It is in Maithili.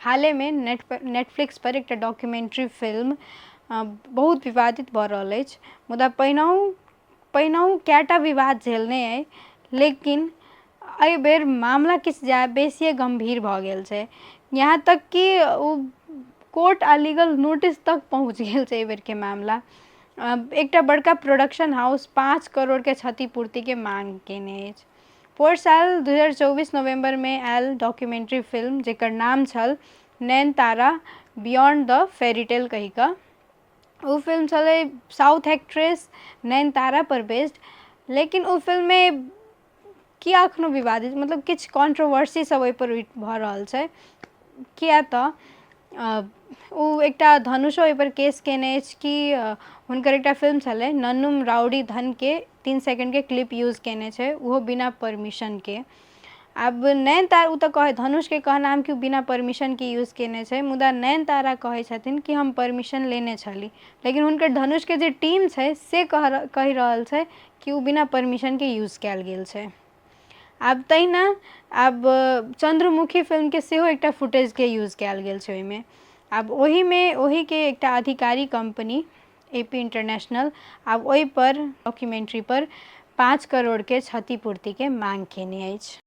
हाले में नेटफ्लिक्स पर एक डॉक्यूमेंट्री फिल्म बहुत विवादित भ रहल अछि। मुदा पहिनहु कएटा विवाद झेलने अइ, लेकिन एहि बेर मामला किछु बेसिए गंभीर भ गेल छै। यहाँ तक कि ओ कोर्ट आ लीगल नोटिस तक पहुँच गेल छै एहि बेर के मामला। एकटा बड़का प्रोडक्शन हाउस 5 करोड़ के क्षतिपूर्ति के मांग केने अछि। पोर साल 2024 नवंबर में आयल डॉक्यूमेंट्री फिल्म जेकर नाम छल नयनतारा बियॉन्ड द फेरीटेल कहि कऽ। ओ फिल्म छलै साउथ एक्ट्रेस नयनतारा पर बेस्ड, लेकिन ओ फिल्म में किया अखनो विवादित, मतलब किछु कॉन्ट्रोवर्सी सब ओहि पर भऽ रहल छै। किया तऽ ओ एकटा धनुषो ओहि पर केस केने अछि कि हुनकर एकटा फिल्म छलै नन्नुम राउडी धन के 3 सेकंड के क्लिप यूज केने छै, वो बिना परमिशन के। अब नयनतारा उ तऽ कहे धनुष के कहनाम कि बिना परमिशन के यूज केने छै, मुदा नयनतारा कहै छथिन कि हम परमिशन लेने छली, लेकिन हुनकर धनुष के जे टीम छै से कहि रहल छै कि उ बिना परमिशन के यूज कैल गेल छै। आब तहिना आब चंद्रमुखी फिल्म के सेहो एकटा फुटेज के यूज कैल गेल छै ओहिमे। आब ओही के एकटा अधिकारी कंपनी एपी इंटरनेशनल आब ओहि पर डॉक्यूमेंट्री पर 5 करोड़ के क्षतिपूर्ति के मांग केने अछि।